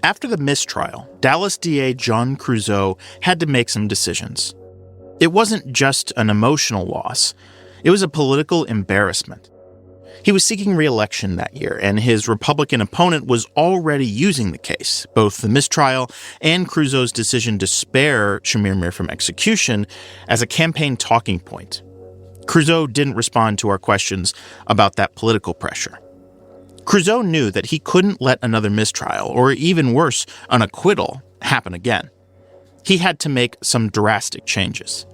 After the mistrial, Dallas DA John Creuzot had to make some decisions. It wasn't just an emotional loss, it was a political embarrassment. He was seeking re-election that year, and his Republican opponent was already using the case, both the mistrial and Creuzot's decision to spare Chemirmir from execution, as a campaign talking point. Creuzot didn't respond to our questions about that political pressure. Creuzot knew that he couldn't let another mistrial, or even worse, an acquittal, happen again. He had to make some drastic changes.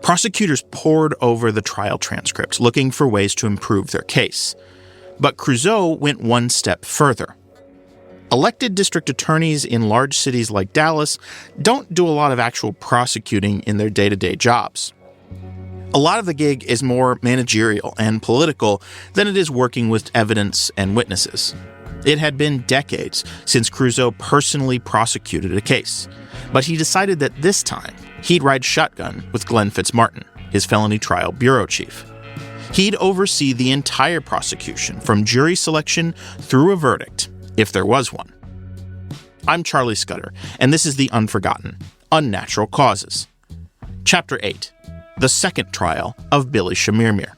Prosecutors pored over the trial transcripts, looking for ways to improve their case. But Creuzot went one step further. Elected district attorneys in large cities like Dallas don't do a lot of actual prosecuting in their day-to-day jobs. A lot of the gig is more managerial and political than it is working with evidence and witnesses. It had been decades since Creuzot personally prosecuted a case, but he decided that this time he'd ride shotgun with Glenn Fitzmartin, his felony trial bureau chief. He'd oversee the entire prosecution, from jury selection through a verdict, if there was one. I'm Charlie Scudder, and this is The Unforgotten: Unnatural Causes. Chapter 8. The second trial of Billy Chemirmir.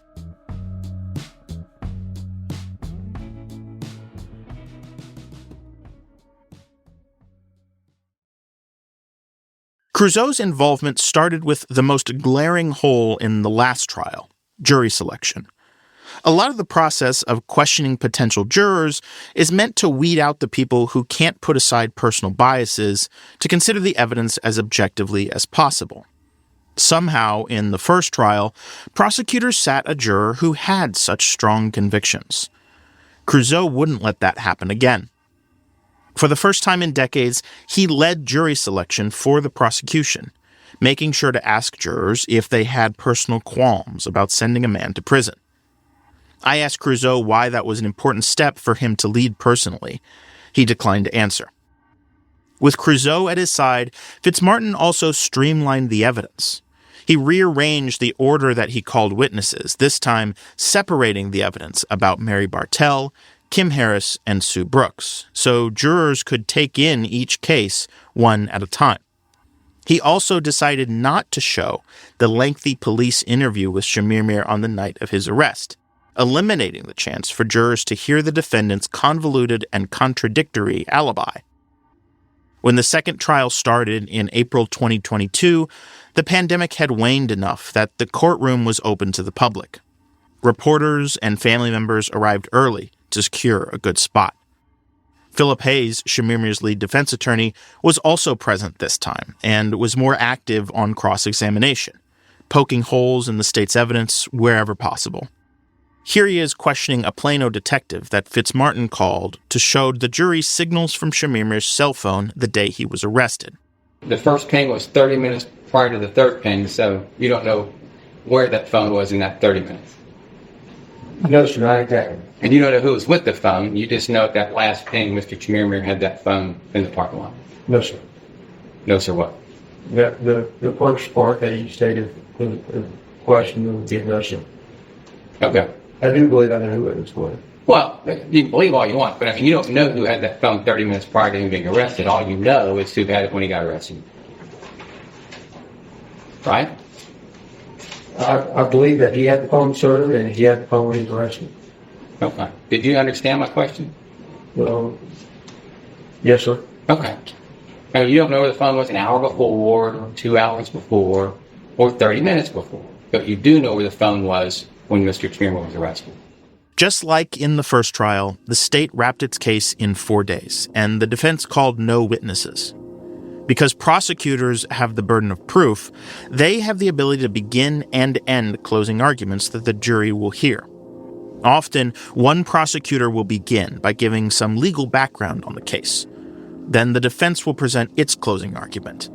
Creuzot's involvement started with the most glaring hole in the last trial, jury selection. A lot of the process of questioning potential jurors is meant to weed out the people who can't put aside personal biases to consider the evidence as objectively as possible. Somehow, in the first trial, prosecutors sat a juror who had such strong convictions. Creuzot wouldn't let that happen again. For the first time in decades, he led jury selection for the prosecution, making sure to ask jurors if they had personal qualms about sending a man to prison. I asked Creuzot why that was an important step for him to lead personally. He declined to answer. With Creuzot at his side, Fitzmartin also streamlined the evidence. He rearranged the order that he called witnesses, this time separating the evidence about Mary Bartell, Kim Harris, and Sue Brooks, so jurors could take in each case one at a time. He also decided not to show the lengthy police interview with Chemirmir on the night of his arrest, eliminating the chance for jurors to hear the defendant's convoluted and contradictory alibi. When the second trial started in April 2022, the pandemic had waned enough that the courtroom was open to the public. Reporters and family members arrived early to secure a good spot. Philip Hayes, Chemirmir's lead defense attorney, was also present this time and was more active on cross-examination, poking holes in the state's evidence wherever possible. Here he is questioning a Plano detective that Fitzmartin called to show the jury signals from Chemirmir's cell phone the day he was arrested. The first ping was 30 minutes prior to the third ping, so you don't know where that phone was in that 30 minutes. No, sir, not exactly. And you don't know who was with the phone. You just know at that last ping, Mr. Chemirmir had that phone in the parking lot. No, sir. No, sir, what? The first part that you stated, the question would be Russian. Okay. I do believe I know who it was for. Well, you can believe all you want, but I mean, you don't know who had that phone 30 minutes prior to him being arrested. All you know is who had it when he got arrested. Right? I believe that he had the phone, sir, and he had the phone when he was arrested. Okay. Did you understand my question? Well, yes, sir. Okay. I mean, you don't know where the phone was an hour before, or 2 hours before, or 30 minutes before, but you do know where the phone was when Mr. Chemirmir was arrested. Just like in the first trial, the state wrapped its case in 4 days, and the defense called no witnesses. Because prosecutors have the burden of proof, they have the ability to begin and end closing arguments that the jury will hear. Often, one prosecutor will begin by giving some legal background on the case. Then the defense will present its closing argument.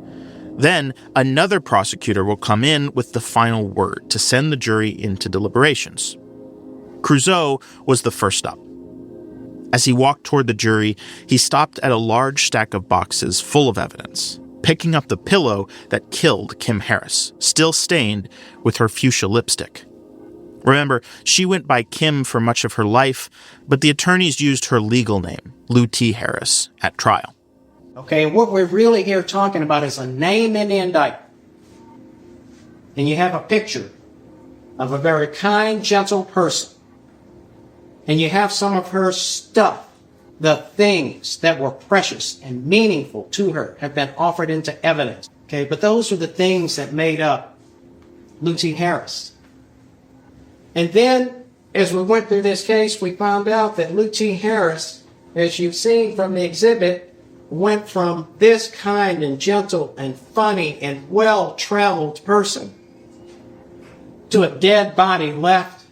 Then, another prosecutor will come in with the final word to send the jury into deliberations. Creuzot was the first up. As he walked toward the jury, he stopped at a large stack of boxes full of evidence, picking up the pillow that killed Kim Harris, still stained with her fuchsia lipstick. Remember, she went by Kim for much of her life, but the attorneys used her legal name, Lou T. Harris, at trial. Okay, and what we're really here talking about is a name in the indictment. And you have a picture of a very kind, gentle person. And you have some of her stuff. The things that were precious and meaningful to her have been offered into evidence. Okay, but those are the things that made up Lucy Harris. And then, as we went through this case, we found out that Lucy Harris, as you've seen from the exhibit, went from this kind and gentle and funny and well-traveled person to a dead body left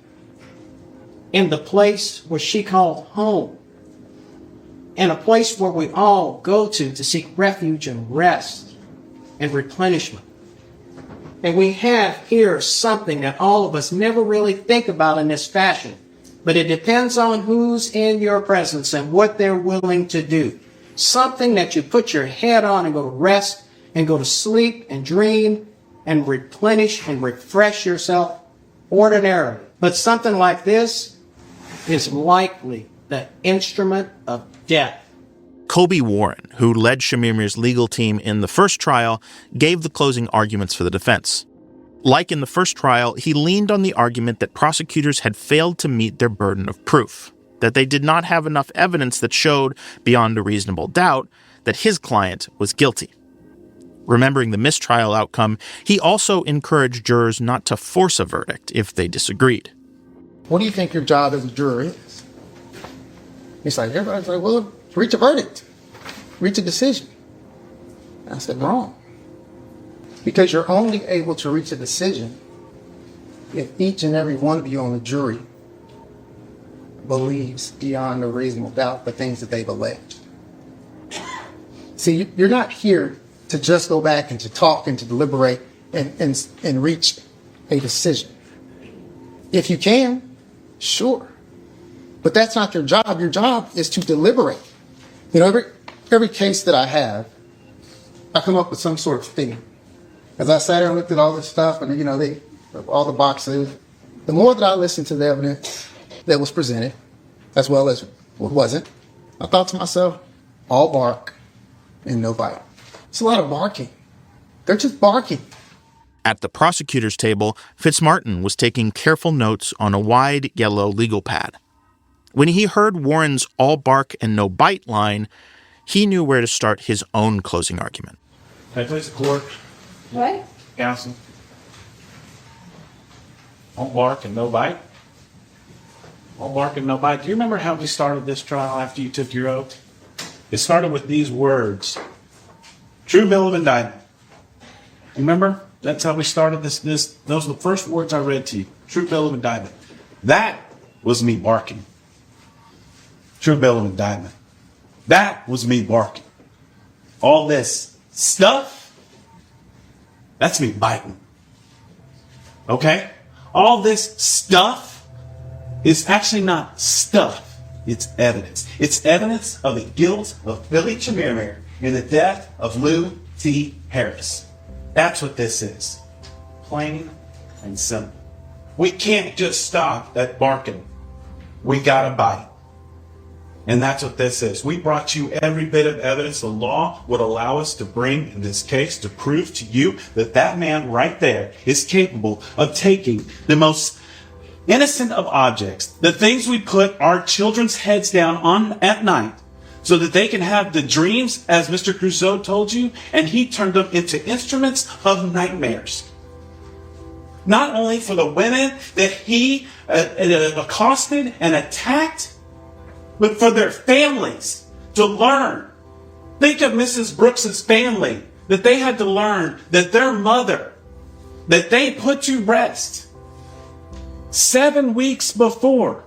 in the place where she called home, and a place where we all go to seek refuge and rest and replenishment. And we have here something that all of us never really think about in this fashion, but it depends on who's in your presence and what they're willing to do. Something that you put your head on and go to rest and go to sleep and dream and replenish and refresh yourself ordinarily. But something like this is likely the instrument of death. Kobe Warren, who led Chemirmir's legal team in the first trial, gave the closing arguments for the defense. Like in the first trial, he leaned on the argument that prosecutors had failed to meet their burden of proof, that they did not have enough evidence that showed, beyond a reasonable doubt, that his client was guilty. Remembering the mistrial outcome, he also encouraged jurors not to force a verdict if they disagreed. What do you think your job as a juror is? He's like, everybody's like, well, reach a verdict, reach a decision. I said, wrong. Because you're only able to reach a decision if each and every one of you on the jury believes beyond a reasonable doubt the things that they've alleged. See, you're not here to just go back and to talk and to deliberate and reach a decision. If you can, sure. But that's not your job. Your job is to deliberate. You know, every case that I have, I come up with some sort of theme. As I sat there and looked at all this stuff and, you know, all the boxes, the more that I listened to the evidence that was presented, as well as what wasn't, I thought to myself, all bark and no bite. It's a lot of barking. They're just barking. At the prosecutor's table, Fitzmartin was taking careful notes on a wide yellow legal pad. When he heard Warren's all bark and no bite line, he knew where to start his own closing argument. Can I please the court? What? Counsel. All bark and no bite? All bark and no bite. Do you remember how we started this trial after you took your oath? It started with these words. True bill of indictment. You remember? That's how we started this. Those were the first words I read to you. True bill of indictment. That was me barking. True bill of indictment. That was me barking. All this stuff, that's me biting. Okay? All this stuff is actually not stuff. It's evidence. It's evidence of the guilt of Billy Chemirmir in the death of Lou T. Harris. That's what this is. Plain and simple. We can't just stop at barking. We gotta bite. And that's what this is. We brought you every bit of evidence the law would allow us to bring in this case to prove to you that that man right there is capable of taking the most innocent of objects, the things we put our children's heads down on at night so that they can have the dreams, as Mr. Crusoe told you, and he turned them into instruments of nightmares. Not only for the women that he accosted and attacked, but for their families to learn. Think of Mrs. Brooks's family, that they had to learn that their mother, that they put to rest 7 weeks before,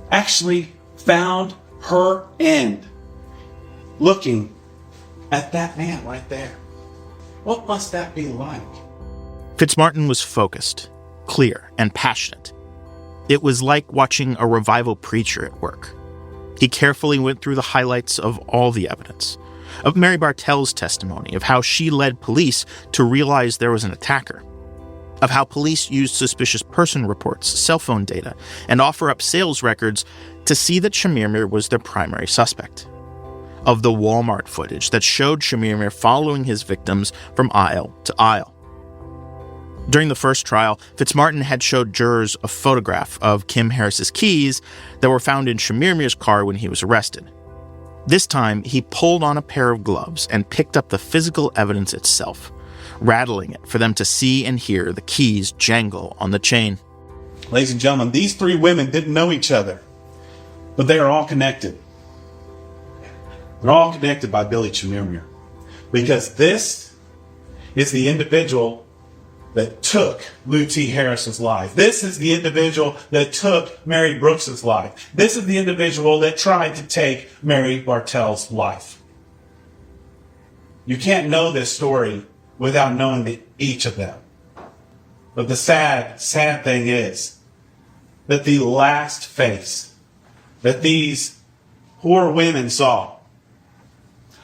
actually found her end looking at that man right there. What must that be like? Fitzmartin was focused, clear, and passionate. It was like watching a revival preacher at work. He carefully went through the highlights of all the evidence, of Mary Bartell's testimony, of how she led police to realize there was an attacker, of how police used suspicious person reports, cell phone data, and offer up sales records to see that Chemirmir was their primary suspect, of the Walmart footage that showed Chemirmir following his victims from aisle to aisle. During the first trial, Fitzmartin had showed jurors a photograph of Kim Harris's keys that were found in Chemirmir's car when he was arrested. This time, he pulled on a pair of gloves and picked up the physical evidence itself, rattling it for them to see and hear the keys jangle on the chain. Ladies and gentlemen, these three women didn't know each other, but they are all connected. They're all connected by Billy Chemirmir, because this is the individual that took Lou T. Harris's life. This is the individual that took Mary Brooks's life. This is the individual that tried to take Mary Bartell's life. You can't know this story without knowing each of them. But the sad thing is that the last face that these poor women saw,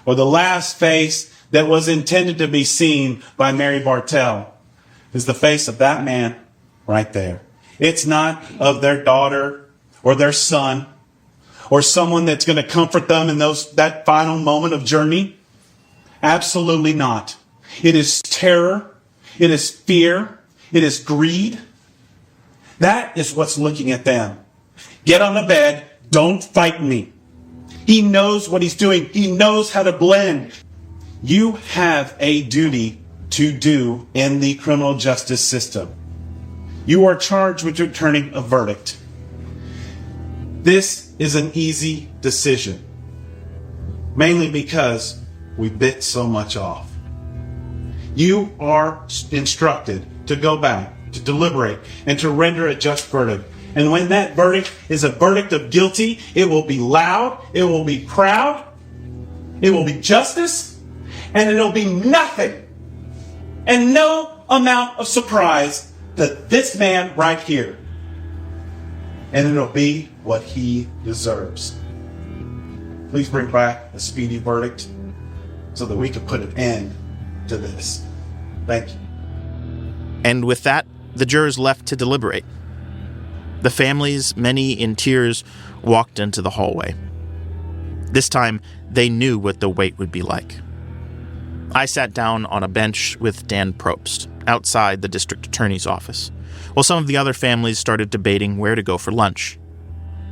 or the last face that was intended to be seen by Mary Bartell, is the face of that man right there. It's not of their daughter or their son or someone that's going to comfort them in that final moment of journey. Absolutely not. It is terror. It is fear. It is greed. That is what's looking at them. Get on the bed. Don't fight me. He knows what he's doing. He knows how to blend. You have a duty to do in the criminal justice system. You are charged with returning a verdict. This is an easy decision, mainly because we bit so much off. You are instructed to go back, to deliberate, and to render a just verdict. And when that verdict is a verdict of guilty, it will be loud, it will be proud, it will be justice, and it'll be nothing and no amount of surprise that this man right here. And it'll be what he deserves. Please bring back a speedy verdict so that we can put an end to this. Thank you. And with that, the jurors left to deliberate. The families, many in tears, walked into the hallway. This time, they knew what the wait would be like. I sat down on a bench with Dan Probst, outside the district attorney's office, while some of the other families started debating where to go for lunch.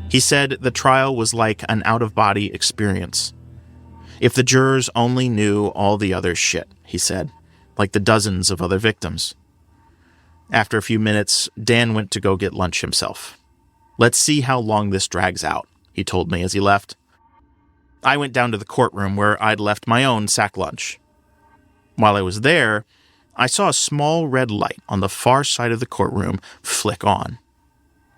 He said the trial was like an out-of-body experience. If the jurors only knew all the other shit, he said, like the dozens of other victims. After a few minutes, Dan went to go get lunch himself. "Let's see how long this drags out," he told me as he left. I went down to the courtroom where I'd left my own sack lunch. While I was there, I saw a small red light on the far side of the courtroom flick on.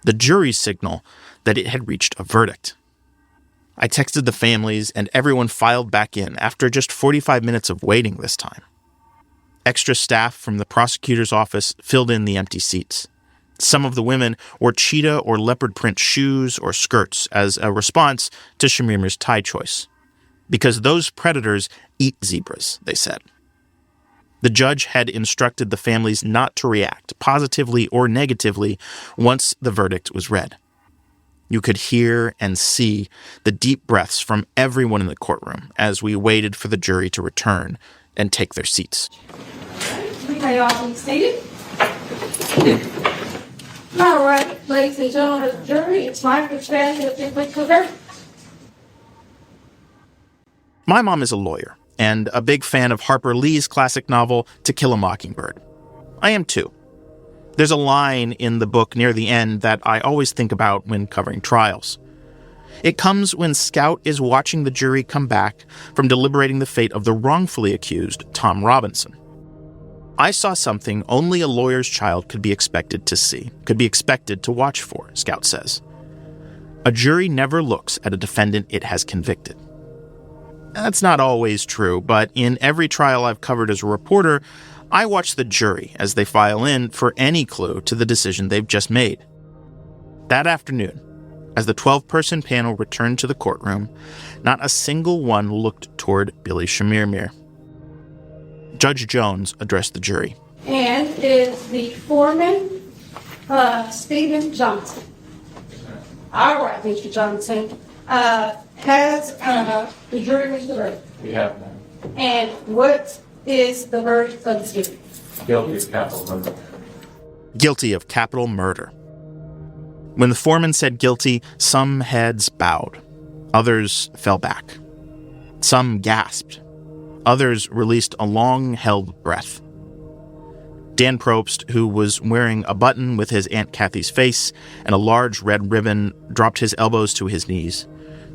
The jury signal that it had reached a verdict. I texted the families, and everyone filed back in after just 45 minutes of waiting this time. Extra staff from the prosecutor's office filled in the empty seats. Some of the women wore cheetah or leopard print shoes or skirts as a response to Chemirmir's tie choice. Because those predators eat zebras, they said. The judge had instructed the families not to react positively or negatively once the verdict was read. You could hear and see the deep breaths from everyone in the courtroom as we waited for the jury to return and take their seats. Okay, all be seated. All right, ladies and gentlemen of the jury, it's my understanding that they went to their... My mom is a lawyer and a big fan of Harper Lee's classic novel To Kill a Mockingbird. I am too. There's a line in the book near the end that I always think about when covering trials. It comes when Scout is watching the jury come back from deliberating the fate of the wrongfully accused Tom Robinson. I saw something only a lawyer's child could be expected to see, could be expected to watch for, Scout says. A jury never looks at a defendant it has convicted. That's not always true, but in every trial I've covered as a reporter, I watch the jury as they file in for any clue to the decision they've just made. That afternoon, as the 12-person panel returned to the courtroom, not a single one looked toward Billy Chemirmir. Judge Jones addressed the jury. And is the foreman, Stephen Johnson. All right, Mr. Johnson, Has the jury reached the verdict? We have none. And what is the verdict of the state? Guilty of capital murder. Guilty of capital murder. When the foreman said guilty, some heads bowed. Others fell back. Some gasped. Others released a long-held breath. Dan Probst, who was wearing a button with his Aunt Kathy's face and a large red ribbon, dropped his elbows to his knees,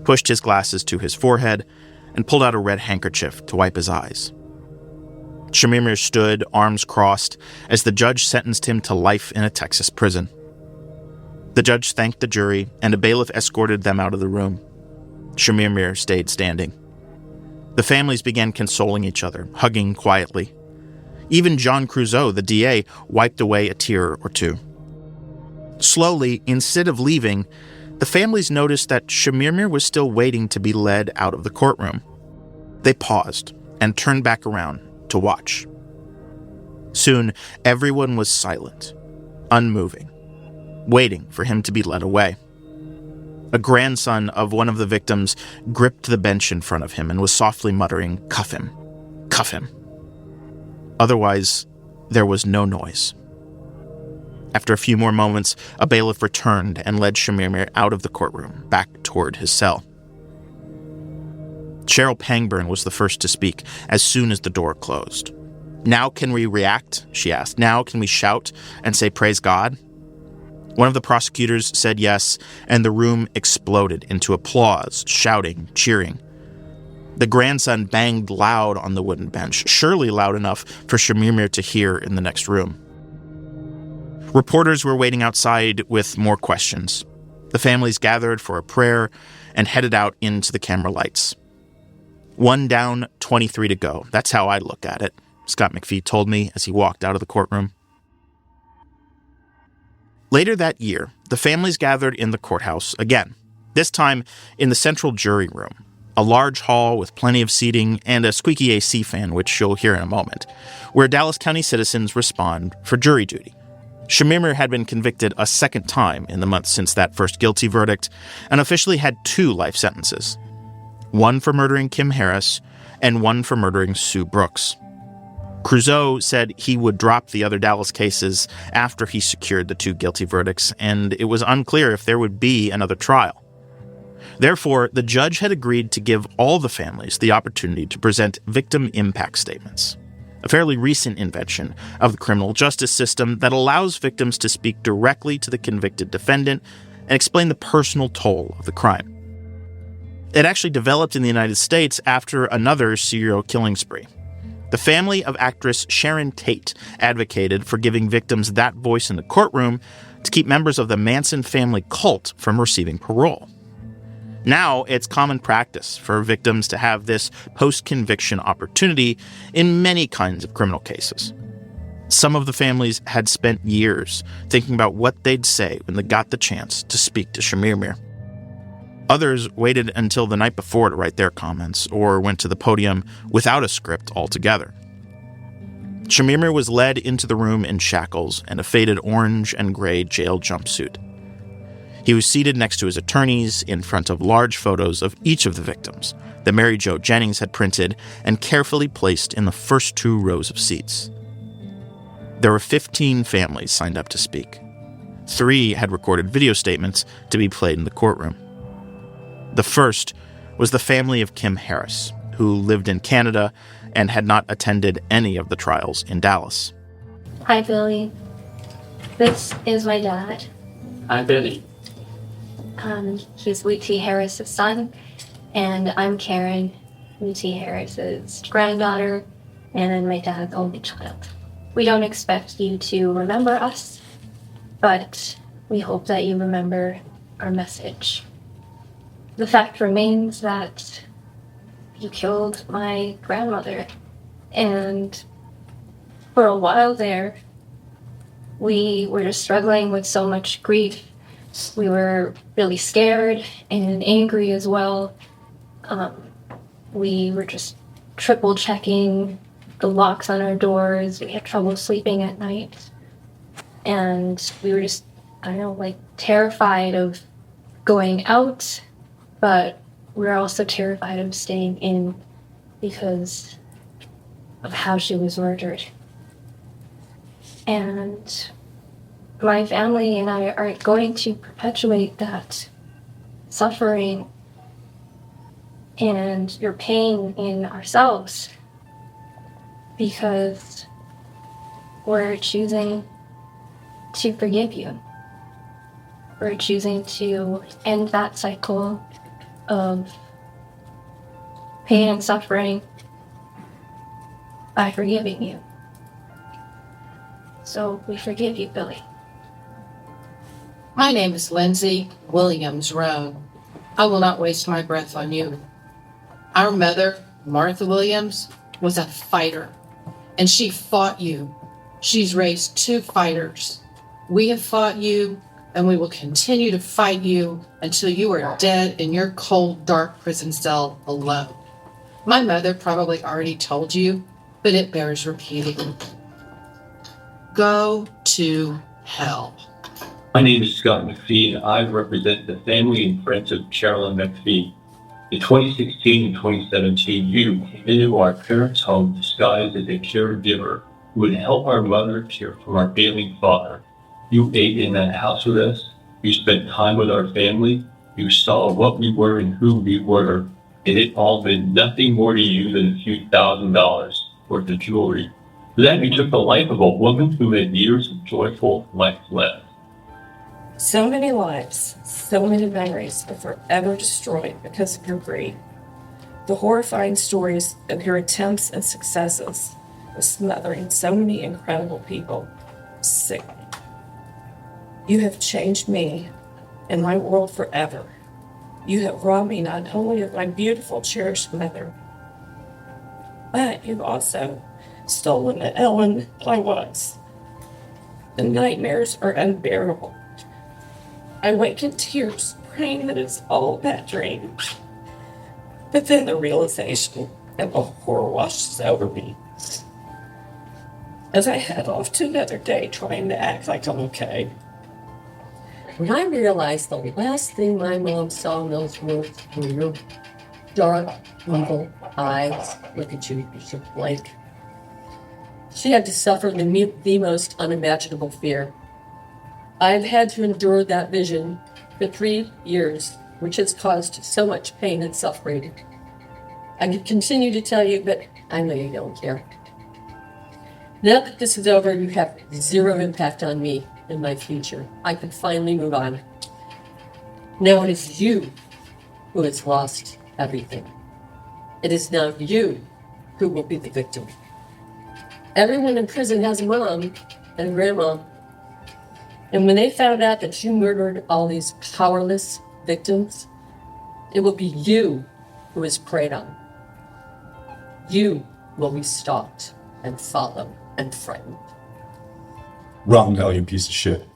pushed his glasses to his forehead, and pulled out a red handkerchief to wipe his eyes. Chemirmir stood, arms crossed, as the judge sentenced him to life in a Texas prison. The judge thanked the jury, and a bailiff escorted them out of the room. Chemirmir stayed standing. The families began consoling each other, hugging quietly. Even John Crusoe, the DA, wiped away a tear or two. Slowly, instead of leaving, the families noticed that Chemirmir was still waiting to be led out of the courtroom. They paused and turned back around to watch. Soon, everyone was silent, unmoving, waiting for him to be led away. A grandson of one of the victims gripped the bench in front of him and was softly muttering, "Cuff him, cuff him." Otherwise, there was no noise. After a few more moments, a bailiff returned and led Chemirmir out of the courtroom, back toward his cell. Cheryl Pangburn was the first to speak as soon as the door closed. "Now can we react?" she asked. "Now can we shout and say praise God?" One of the prosecutors said yes, and the room exploded into applause, shouting, cheering. The grandson banged loud on the wooden bench, surely loud enough for Chemirmir to hear in the next room. Reporters were waiting outside with more questions. The families gathered for a prayer and headed out into the camera lights. 1 down, 23 to go. That's how I look at it, Scott McPhee told me as he walked out of the courtroom. Later that year, the families gathered in the courthouse again, this time in the central jury room, a large hall with plenty of seating and a squeaky AC fan, which you'll hear in a moment, where Dallas County citizens respond for jury duty. Chemirmir had been convicted a second time in the months since that first guilty verdict and officially had 2 life sentences, one for murdering Kim Harris and one for murdering Sue Brooks. Crusoe said he would drop the other Dallas cases after he secured the 2 guilty verdicts, and it was unclear if there would be another trial. Therefore, the judge had agreed to give all the families the opportunity to present victim impact statements, a fairly recent invention of the criminal justice system that allows victims to speak directly to the convicted defendant and explain the personal toll of the crime. It actually developed in the United States after another serial killing spree. The family of actress Sharon Tate advocated for giving victims that voice in the courtroom to keep members of the Manson family cult from receiving parole. Now, it's common practice for victims to have this post-conviction opportunity in many kinds of criminal cases. Some of the families had spent years thinking about what they'd say when they got the chance to speak to Chemirmir. Others waited until the night before to write their comments or went to the podium without a script altogether. Chemirmir was led into the room in shackles and a faded orange and gray jail jumpsuit. He was seated next to his attorneys in front of large photos of each of the victims that Mary Jo Jennings had printed and carefully placed in the first 2 rows of seats. There were 15 families signed up to speak. 3 had recorded video statements to be played in the courtroom. The first was the family of Kim Harris, who lived in Canada and had not attended any of the trials in Dallas. Hi, Billy. This is my dad. Hi, Billy. He's Lee T. Harris's son, and I'm Karen, Lee T. Harris's granddaughter, and my dad's only child. We don't expect you to remember us, but we hope that you remember our message. The fact remains that you killed my grandmother, and for a while there, we were just struggling with so much grief. We were really scared and angry as well. We were just triple checking the locks on our doors. We had trouble sleeping at night. And we were just, terrified of going out, but we're also terrified of staying in because of how she was murdered. And my family and I aren't going to perpetuate that suffering and your pain in ourselves because we're choosing to forgive you. We're choosing to end that cycle of pain and suffering by forgiving you. So we forgive you, Billy. My name is Lindsay Williams Roan. I will not waste my breath on you. Our mother, Martha Williams, was a fighter, and she fought you. She's raised 2 fighters. We have fought you, and we will continue to fight you until you are dead in your cold, dark prison cell alone. My mother probably already told you, but it bears repeating. Go to hell. My name is Scott McPhee, and I represent the family and friends of Carolyn McPhee. In 2016 and 2017, you came into our parents' home disguised as a caregiver who would help our mother care for our ailing father. You ate in that house with us. You spent time with our family. You saw what we were and who we were. And it all meant nothing more to you than a few $1,000s worth of jewelry. For that, you took the life of a woman who had years of joyful life left. So many lives, so many memories are forever destroyed because of your greed. The horrifying stories of your attempts and successes of smothering so many incredible people sick me. You have changed me and my world forever. You have robbed me not only of my beautiful, cherished mother, but you've also stolen the Ellen I was. The nightmares are unbearable. I wake in tears, praying that it's all a bad dream. But then the realization and the horror washes over me. As I head off to another day trying to act like I'm okay. When I realized the last thing my mom saw in those were your dark, evil eyes. Look at you, you're so blank. She had to suffer the most unimaginable fear. I've had to endure that vision for 3 years, which has caused so much pain and suffering. I could continue to tell you, but I know you don't care. Now that this is over, you have zero impact on me and my future. I can finally move on. Now it is you who has lost everything. It is now you who will be the victim. Everyone in prison has a mom and grandma. And when they found out that you murdered all these powerless victims, it will be you who is preyed on. You will be stalked and followed and frightened. Rotten hell, you piece of shit.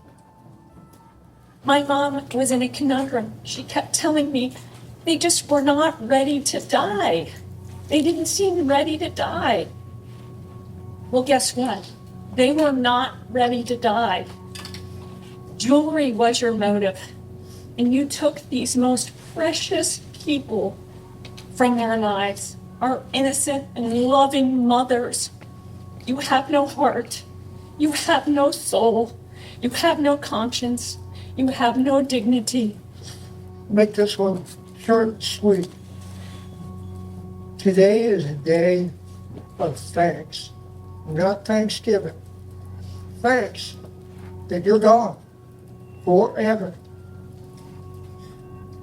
My mom was in a conundrum. She kept telling me they just were not ready to die. They didn't seem ready to die. Well, guess what? They were not ready to die. Jewelry was your motive, and you took these most precious people from their lives, our innocent and loving mothers. You have no heart. You have no soul. You have no conscience. You have no dignity. Make this one short and sweet. Today is a day of thanks, not Thanksgiving. Thanks that you're gone forever.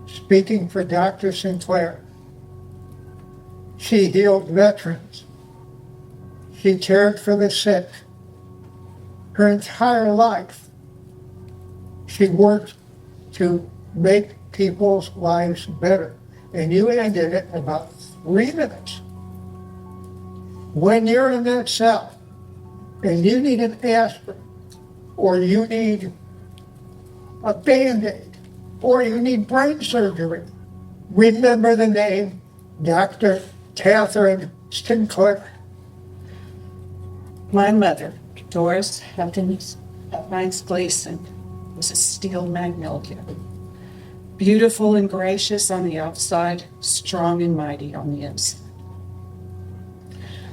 Speaking for Dr. Sinclair, she healed veterans. She cared for the sick. Her entire life, she worked to make people's lives better. And you ended it in about 3 minutes. When you're in that cell and you need an aspirin, or you need a Band-Aid, or you need brain surgery, remember the name Dr. Catherine Sinclair. My mother, Doris Hevins Gleason, was a steel magnolia. beautiful and gracious on the outside, strong and mighty on the inside.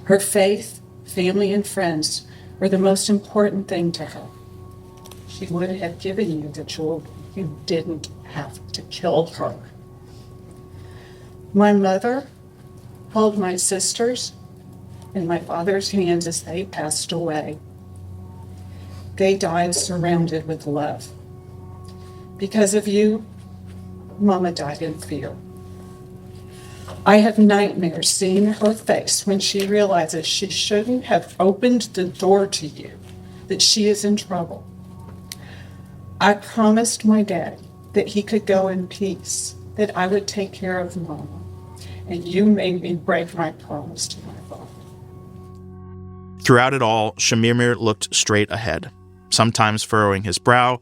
Her faith, family, and friends were the most important thing to her. She would have given you the children. You didn't have to kill her. My mother held my sisters in my father's hands as they passed away. They died surrounded with love. Because of you, Mama died in fear. I have nightmares seeing her face when she realizes she shouldn't have opened the door to you, that she is in trouble. I promised my dad that he could go in peace, that I would take care of Mama, and you made me break my promise to my father. Throughout it all, Chemirmir looked straight ahead, sometimes furrowing his brow,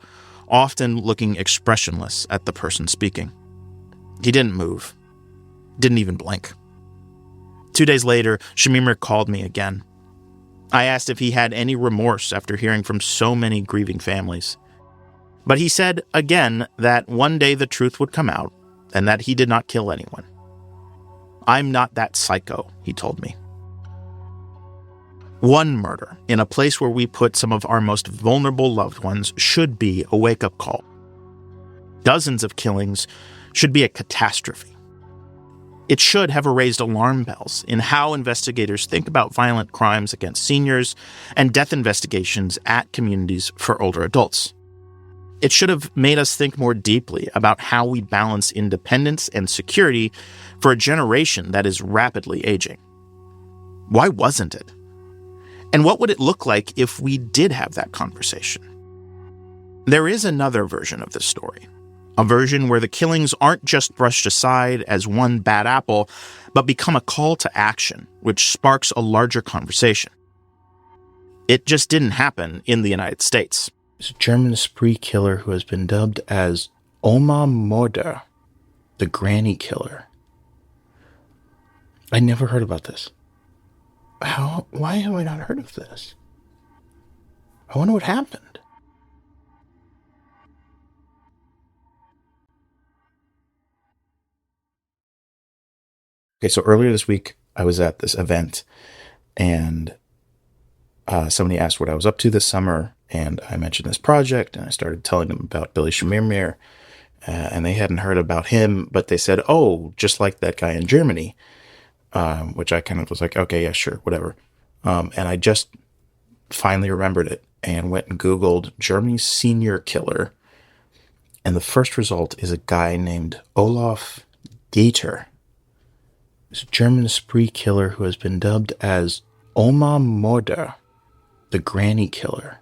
often looking expressionless at the person speaking. He didn't move, didn't even blink. 2 days later, Chemirmir called me again. I asked if he had any remorse after hearing from so many grieving families. But he said again that one day the truth would come out and that he did not kill anyone. I'm not that psycho, he told me. One murder in a place where we put some of our most vulnerable loved ones should be a wake-up call. Dozens of killings should be a catastrophe. It should have raised alarm bells in how investigators think about violent crimes against seniors and death investigations at communities for older adults. It should have made us think more deeply about how we balance independence and security for a generation that is rapidly aging. Why wasn't it? And what would it look like if we did have that conversation? There is another version of this story, a version where the killings aren't just brushed aside as one bad apple, but become a call to action, which sparks a larger conversation. It just didn't happen in the United States. It's a German spree killer who has been dubbed as Oma Mörder, the granny killer. I never heard about this. Why have I not heard of this? I wonder what happened. Okay, so earlier this week, I was at this event, and somebody asked what I was up to this summer, and I mentioned this project, and I started telling them about Billy Chemirmir, and they hadn't heard about him, but they said, oh, just like that guy in Germany, which I kind of was like, okay, yeah, sure, whatever. And I just finally remembered it and went and Googled Germany's senior killer, and the first result is a guy named Olaf Dieter. He's a German spree killer who has been dubbed as Oma Mörder, the granny killer.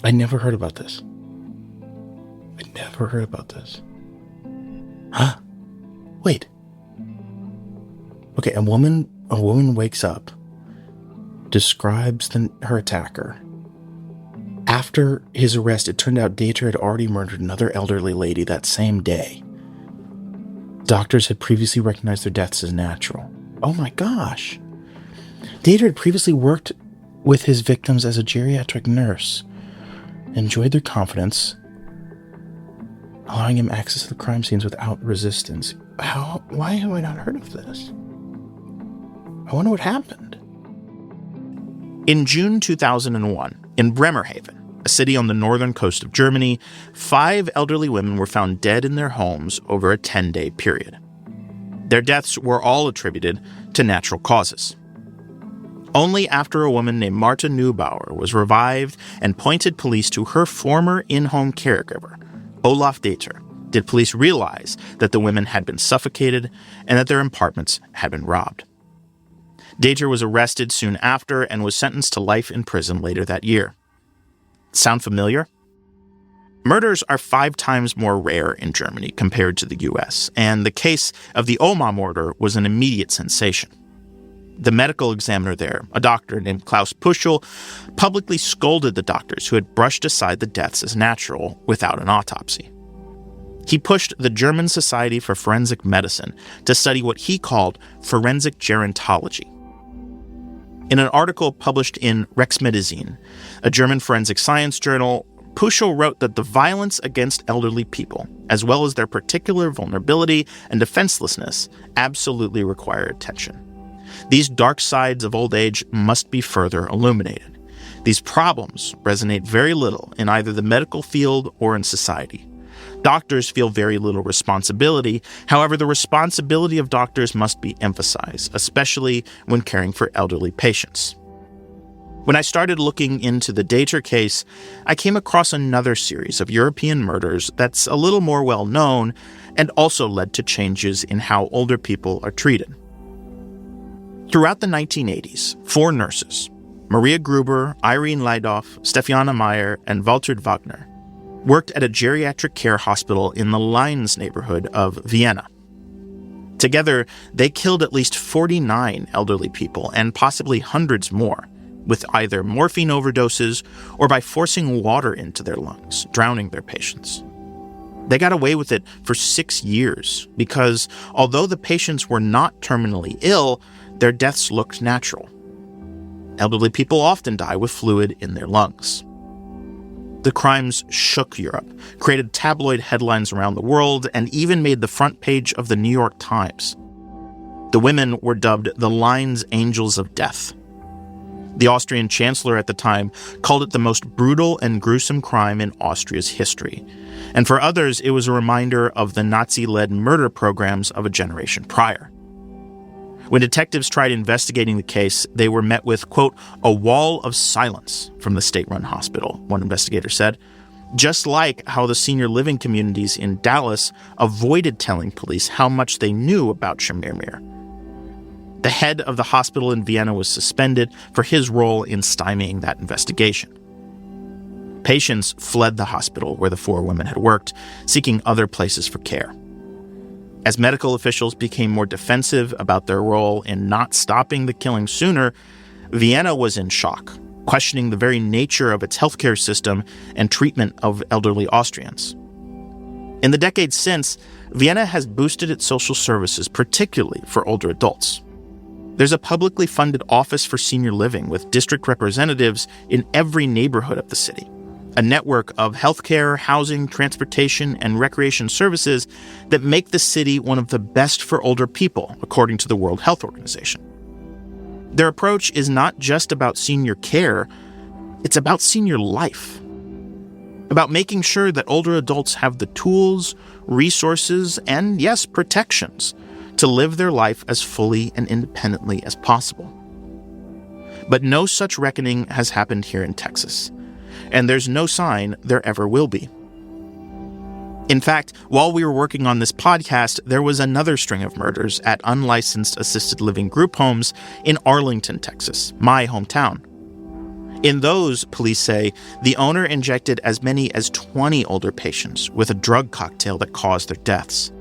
I never heard about this. Huh? Wait. Okay, a woman wakes up, describes her attacker. After his arrest, it turned out Dieter had already murdered another elderly lady that same day. Doctors had previously recognized their deaths as natural. Oh my gosh. Dieter had previously worked with his victims as a geriatric nurse, enjoyed their confidence, allowing him access to the crime scenes without resistance. Why have I not heard of this? I wonder what happened. In June 2001, in Bremerhaven, a city on the northern coast of Germany, 5 elderly women were found dead in their homes over a 10-day period. Their deaths were all attributed to natural causes. Only after a woman named Marta Neubauer was revived and pointed police to her former in-home caregiver, Olaf Dieter, did police realize that the women had been suffocated and that their apartments had been robbed. Dieter was arrested soon after and was sentenced to life in prison later that year. Sound familiar? Murders are 5 times more rare in Germany compared to the US, and the case of the Oma murder was an immediate sensation. The medical examiner there, a doctor named Klaus Puschel, publicly scolded the doctors who had brushed aside the deaths as natural without an autopsy. He pushed the German Society for Forensic Medicine to study what he called forensic gerontology. In an article published in Rechtsmedizin, a German forensic science journal, Puschel wrote that the violence against elderly people, as well as their particular vulnerability and defenselessness, absolutely require attention. These dark sides of old age must be further illuminated. These problems resonate very little in either the medical field or in society. Doctors feel very little responsibility. However, the responsibility of doctors must be emphasized, especially when caring for elderly patients. When I started looking into the Dater case, I came across another series of European murders that's a little more well known and also led to changes in how older people are treated. Throughout the 1980s, 4 nurses, Maria Gruber, Irene Leidoff, Stefana Meyer, and Walter Wagner, worked at a geriatric care hospital in the Linz neighborhood of Vienna. Together, they killed at least 49 elderly people and possibly hundreds more, with either morphine overdoses or by forcing water into their lungs, drowning their patients. They got away with it for 6 years because, although the patients were not terminally ill, their deaths looked natural. Elderly people often die with fluid in their lungs. The crimes shook Europe, created tabloid headlines around the world, and even made the front page of the New York Times. The women were dubbed the Linz Angels of Death. The Austrian chancellor at the time called it the most brutal and gruesome crime in Austria's history. And for others, it was a reminder of the Nazi-led murder programs of a generation prior. When detectives tried investigating the case, they were met with, quote, a wall of silence from the state-run hospital, one investigator said, just like how the senior living communities in Dallas avoided telling police how much they knew about Chemirmir. The head of the hospital in Vienna was suspended for his role in stymieing that investigation. Patients fled the hospital where the 4 women had worked, seeking other places for care. As medical officials became more defensive about their role in not stopping the killing sooner, Vienna was in shock, questioning the very nature of its healthcare system and treatment of elderly Austrians. In the decades since, Vienna has boosted its social services, particularly for older adults. There's a publicly funded office for senior living with district representatives in every neighborhood of the city, a network of healthcare, housing, transportation, and recreation services that make the city one of the best for older people, according to the World Health Organization. Their approach is not just about senior care, it's about senior life. About making sure that older adults have the tools, resources, and yes, protections to live their life as fully and independently as possible. But no such reckoning has happened here in Texas, and there's no sign there ever will be. In fact, while we were working on this podcast, there was another string of murders at unlicensed assisted living group homes in Arlington, Texas, my hometown. In those, police say, the owner injected as many as 20 older patients with a drug cocktail that caused their deaths.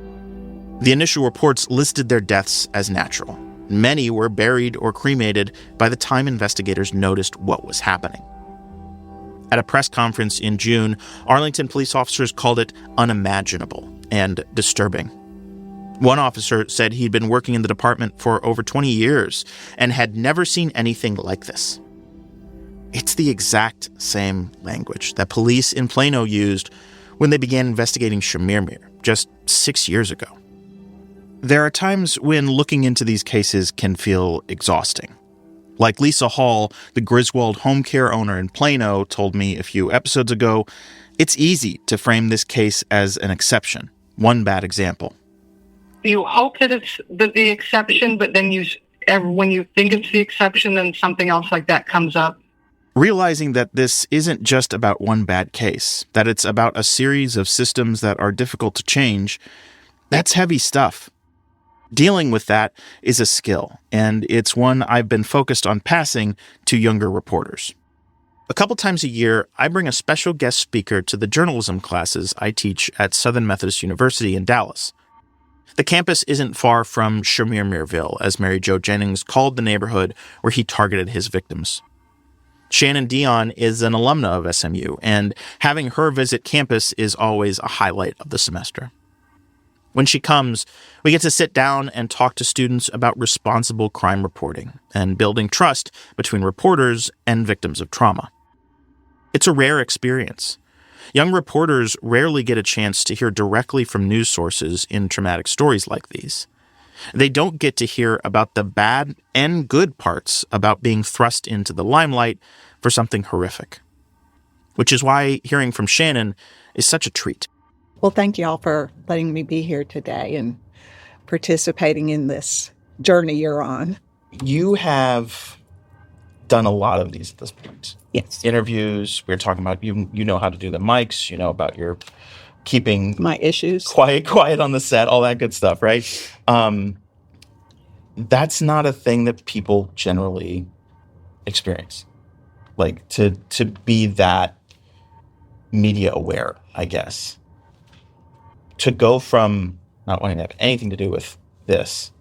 The initial reports listed their deaths as natural. Many were buried or cremated by the time investigators noticed what was happening. At a press conference in June, Arlington police officers called it unimaginable and disturbing. One officer said he'd been working in the department for over 20 years and had never seen anything like this. It's the exact same language that police in Plano used when they began investigating Chemirmir just 6 years ago. There are times when looking into these cases can feel exhausting. Like Lisa Hall, the Griswold home care owner in Plano, told me a few episodes ago, it's easy to frame this case as an exception, one bad example. You hope that it's the exception, but then when you think it's the exception, then something else like that comes up. Realizing that this isn't just about one bad case, that it's about a series of systems that are difficult to change, that's heavy stuff. Dealing with that is a skill, and it's one I've been focused on passing to younger reporters. A couple times a year, I bring a special guest speaker to the journalism classes I teach at Southern Methodist University in Dallas. The campus isn't far from Chemirmirville, as Mary Jo Jennings called the neighborhood where he targeted his victims. Shannon Dion is an alumna of SMU, and having her visit campus is always a highlight of the semester. When she comes, we get to sit down and talk to students about responsible crime reporting and building trust between reporters and victims of trauma. It's a rare experience. Young reporters rarely get a chance to hear directly from news sources in traumatic stories like these. They don't get to hear about the bad and good parts about being thrust into the limelight for something horrific. Which is why hearing from Shannon is such a treat. Well, thank you all for letting me be here today and participating in this journey you're on. You have done a lot of these at this point. Yes. Interviews, we were talking about, you know how to do the mics, you know about your keeping my issues, quiet on the set, all that good stuff, right? That's not a thing that people generally experience. Like to be that media aware, I guess. To go from not wanting to have anything to do with this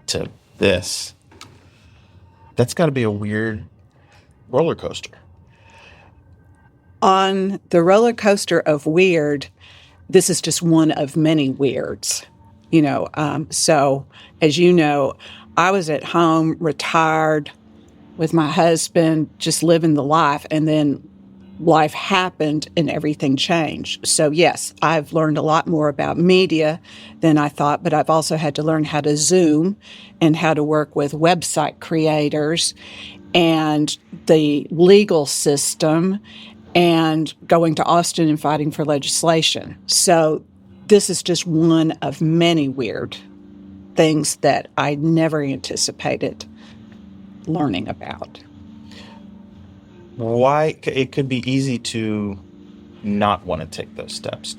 to this, that's got to be a weird roller coaster. On the roller coaster of weird, this is just one of many weirds, so as you know, I was at home, retired with my husband, just living the life, and then life happened and everything changed. So yes, I've learned a lot more about media than I thought, but I've also had to learn how to Zoom and how to work with website creators and the legal system and going to Austin and fighting for legislation. So this is just one of many weird things that I never anticipated learning about. Why? It could be easy to not want to take those steps,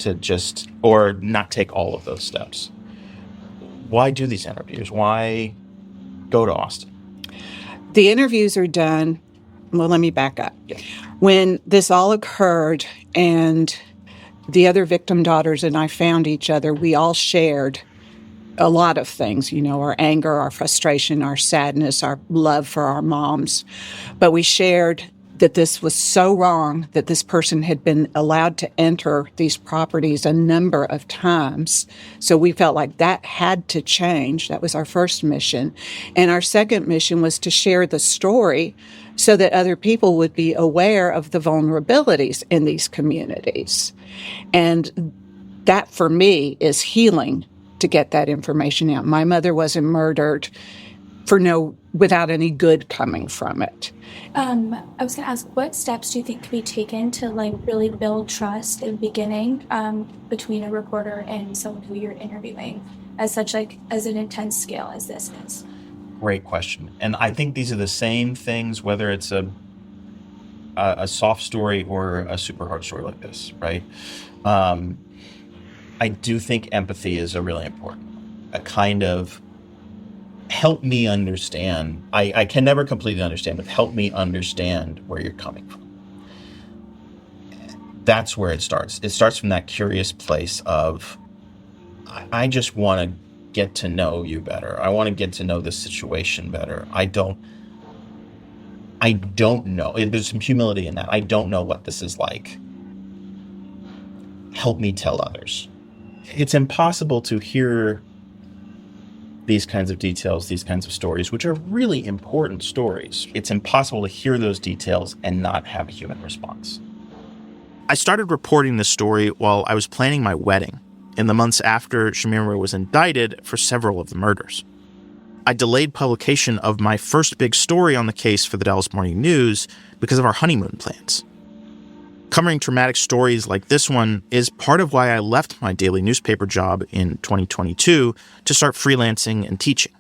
or not take all of those steps. Why do these interviews? Why go to Austin? The interviews are done. Well, let me back up. Yeah. When this all occurred and the other victim daughters and I found each other, we all shared a lot of things, our anger, our frustration, our sadness, our love for our moms. But we shared that this was so wrong that this person had been allowed to enter these properties a number of times. So we felt like that had to change. That was our first mission. And our second mission was to share the story so that other people would be aware of the vulnerabilities in these communities. And that, for me, is healing to get that information out. My mother wasn't murdered without any good coming from it. I was going to ask, what steps do you think can be taken to really build trust in the beginning between a reporter and someone who you're interviewing as an intense scale as this is? Great question. And I think these are the same things, whether it's a soft story or a super hard story like this, right? I do think empathy is a really important one. A kind of help me understand. I can never completely understand, but help me understand where you're coming from. That's where it starts. It starts from that curious place of, I just want to get to know you better. I want to get to know this situation better. I don't know. There's some humility in that. I don't know what this is like. Help me tell others. It's impossible to hear these kinds of details, these kinds of stories, which are really important stories. It's impossible to hear those details and not have a human response. I started reporting this story while I was planning my wedding in the months after Chemirmir was indicted for several of the murders. I delayed publication of my first big story on the case for the Dallas Morning News because of our honeymoon plans. Covering traumatic stories like this one is part of why I left my daily newspaper job in 2022 to start freelancing and teaching.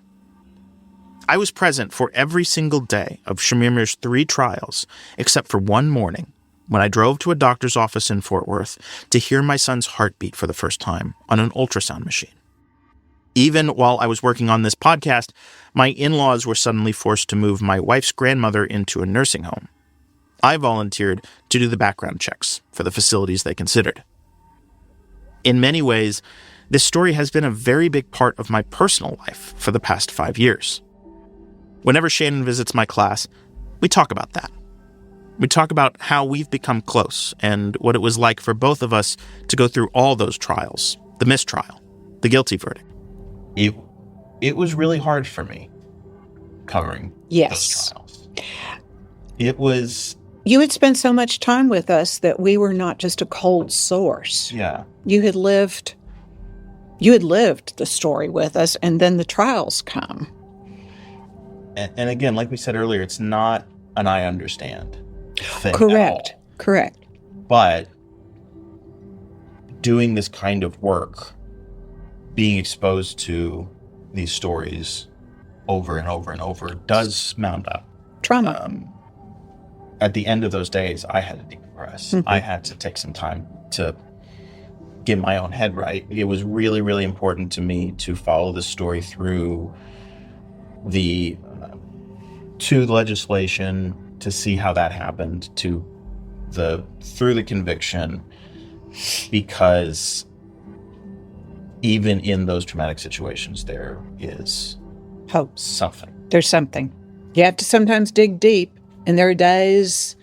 I was present for every single day of Chemirmir's 3 trials, except for one morning when I drove to a doctor's office in Fort Worth to hear my son's heartbeat for the first time on an ultrasound machine. Even while I was working on this podcast, my in-laws were suddenly forced to move my wife's grandmother into a nursing home. I volunteered to do the background checks for the facilities they considered. In many ways, this story has been a very big part of my personal life for the past 5 years. Whenever Shannon visits my class, we talk about that. We talk about how we've become close and what it was like for both of us to go through all those trials, the mistrial, the guilty verdict. It was really hard for me covering those trials. It was You had spent so much time with us that we were not just a cold source. Yeah. You had lived the story with us, and then the trials come. And again, like we said earlier, it's not an I understand thing. Correct. Correct. But doing this kind of work, being exposed to these stories over and over and over does mount up. Trauma. At the end of those days, I had to decompress. Mm-hmm. I had to take some time to get my own head right. It was really, really important to me to follow the story through to the legislation, to see how that happened, through the conviction, because even in those traumatic situations, there is hope. Something. There's something. You have to sometimes dig deep. And there are days,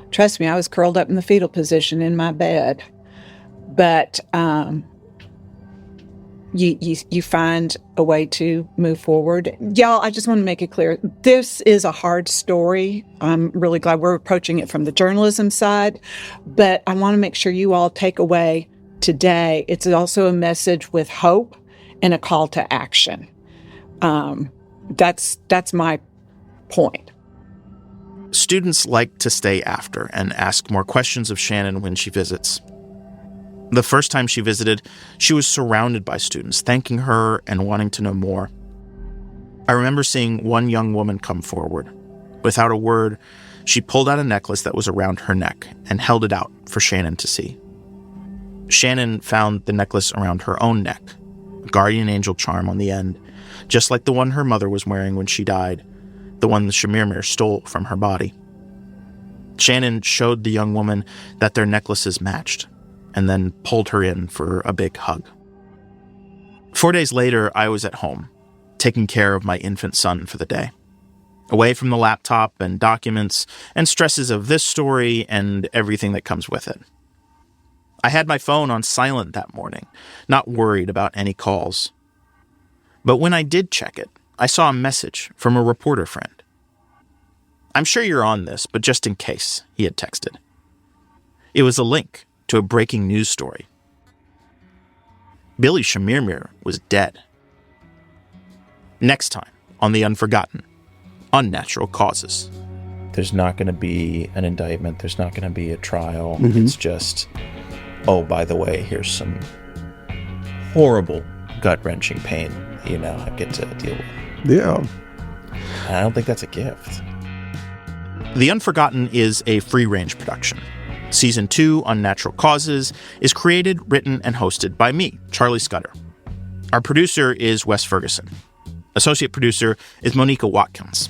trust me, I was curled up in the fetal position in my bed. But you find a way to move forward. Y'all, I just want to make it clear, this is a hard story. I'm really glad we're approaching it from the journalism side. But I want to make sure you all take away today, it's also a message with hope and a call to action. That's my point. Students like to stay after and ask more questions of Shannon when she visits. The first time she visited, she was surrounded by students, thanking her and wanting to know more. I remember seeing one young woman come forward. Without a word, she pulled out a necklace that was around her neck and held it out for Shannon to see. Shannon found the necklace around her own neck, a guardian angel charm on the end, just like the one her mother was wearing when she died, the one the Chemirmir stole from her body. Shannon showed the young woman that their necklaces matched, and then pulled her in for a big hug. 4 days later, I was at home, taking care of my infant son for the day, away from the laptop and documents and stresses of this story and everything that comes with it. I had my phone on silent that morning, not worried about any calls. But when I did check it, I saw a message from a reporter friend. "I'm sure you're on this, but just in case," he had texted. It was a link to a breaking news story. Billy Chemirmir was dead. Next time on The Unforgotten, Unnatural Causes. There's not going to be an indictment. There's not going to be a trial. Mm-hmm. It's just, oh, by the way, here's some horrible gut-wrenching pain that you now get to deal with. Yeah. And I don't think that's a gift. The Unforgotten is a free-range production. Season 2, Unnatural Causes, is created, written, and hosted by me, Charlie Scudder. Our producer is Wes Ferguson. Associate producer is Monica Watkins.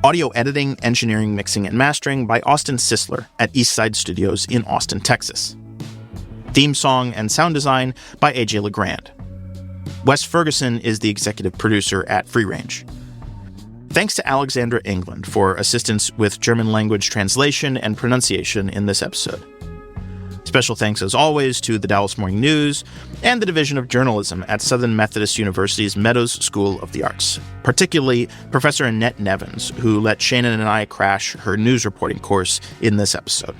Audio editing, engineering, mixing, and mastering by Austin Sisler at Eastside Studios in Austin, Texas. Theme song and sound design by AJ LeGrand. Wes Ferguson is the executive producer at Free Range. Thanks to Alexandra England for assistance with German language translation and pronunciation in this episode. Special thanks, as always, to the Dallas Morning News and the Division of Journalism at Southern Methodist University's Meadows School of the Arts, particularly Professor Annette Nevins, who let Shannon and I crash her news reporting course in this episode.